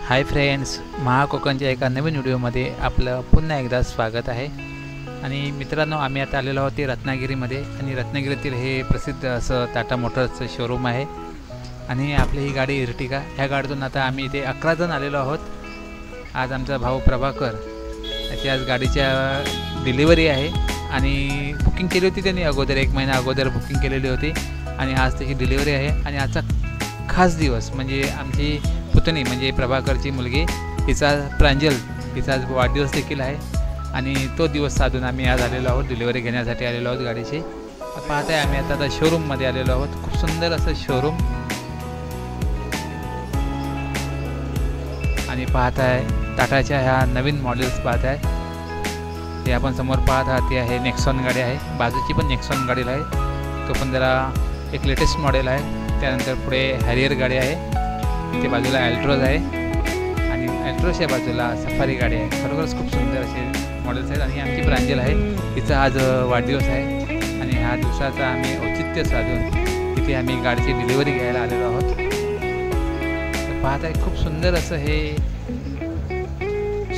Hi friends, महाकोकणच्या एका नवीन व्हिडिओमध्ये आपलं पुन्हा एकदा स्वागत आहे। आणि मित्रांनो, आम्ही आता आलेलो आहोत ते रत्नागिरीमध्ये आणि रत्नागिरीतील हे प्रसिद्ध असं टाटा मोटर्सचं शोरूम आहे। आणि आपली ही गाडी इर्टिगा, ह्या गाडीतून आता आम्ही इथे 11 जण आलेलो आहोत। आज आमचा भाऊ प्रभाकर याची आज गाडीच्या डिलिव्हरी आहे आणि बुकिंग केली होती त्यांनी अगोदर, 1 महिना अगोदर बुकिंग केलेली होती आणि आज त्याची डिलिव्हरी आहे। आणि आजचा खास दिवस म्हणजे आमची पुतणी म्हणजे प्रभाकरची मुलगी, तिचा प्रांजल, तिचा आज वाढदिवस देखील आहे आणि तो दिवस साधून आम्ही आज आलेलो आहोत, डिलिव्हरी घेण्यासाठी आलेलो आहोत गाडीची। पाहताय आम्ही आता शोरूममध्ये आलेलो आहोत, खूप सुंदर असं शोरूम। आणि पाहताय टाटाच्या ह्या नवीन मॉडेल्स पाहताय, ते आपण समोर पाहत आहात ती आहे नेक्सॉन गाडी आहे, बाजूची पण नेक्सॉन गाडी आहे, तो पण जरा एक लेटेस्ट मॉडेल आहे। त्यानंतर पुढे हॅरियर गाडी आहे, इथे बाजूला अल्ट्रोज आहे आणि अल्ट्रोजच्या बाजूला सफारी गाडी आहे। खरोखरच खूप सुंदर असे मॉडेल्स आहेत। आणि आमची प्रांजल आहे, तिचा आज वाढदिवस आहे आणि ह्या दिवसाचा आम्ही औचित्य साधून इथे आम्ही गाडीची डिलिव्हरी घ्यायला आलेलो आहोत। तर पाहताय खूप सुंदर असं हे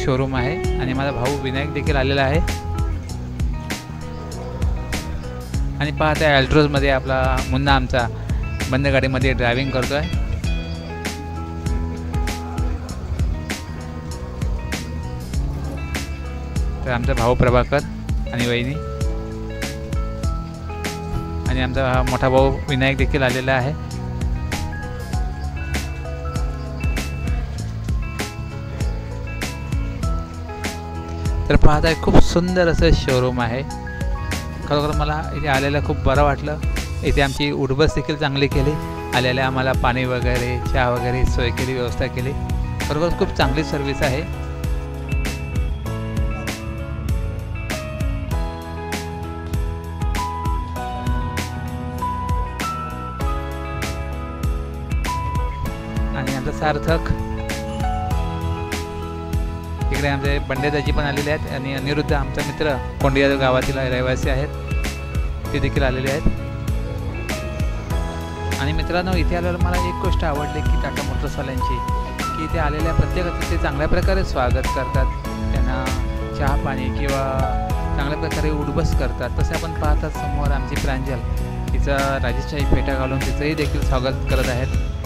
शोरूम आहे आणि माझा भाऊ विनायक देखील आलेला आहे। आणि पाहताय अल्ट्रोजमध्ये आपला मुन्ना आमचा बंद गाडीमध्ये ड्रायव्हिंग करतोय। तर आमचा भाऊ प्रभाकर आणि वहिनी आणि आमचा मोठा भाऊ विनायक देखील आलेला आहे। तर पाहताय खूप सुंदर असं शोरूम आहे। खरोखर मला इथे आलेलं खूप बरं वाटलं। इथे आमची उडबस देखील चांगली केली, आलेल्या आम्हाला पाणी वगैरे चहा वगैरे सोय केली, व्यवस्था केली। खरोखर खूप चांगली सर्व्हिस आहे। आणि आमचा सार्थक, इकडे आमचे बंडेदाजी पण आलेले आहेत आणि अनिरुद्ध आमचा मित्र कोंडिया गावातील रहिवासी आहेत, ते देखील आलेले आहेत। आणि मित्रांनो, इथे आल्यावर मला एक गोष्ट आवडली की टाटा मोटर्सवाल्यांची, की इथे आलेल्या प्रत्येकाचं ते चांगल्या प्रकारे स्वागत करतात, त्यांना चहा पाणी किंवा चांगल्या प्रकारे उडबस करतात। तसे आपण पाहतात समोर आमची प्रांजल, तिचा राजेशाही फेटा घालून तिचंही देखील स्वागत करत आहेत।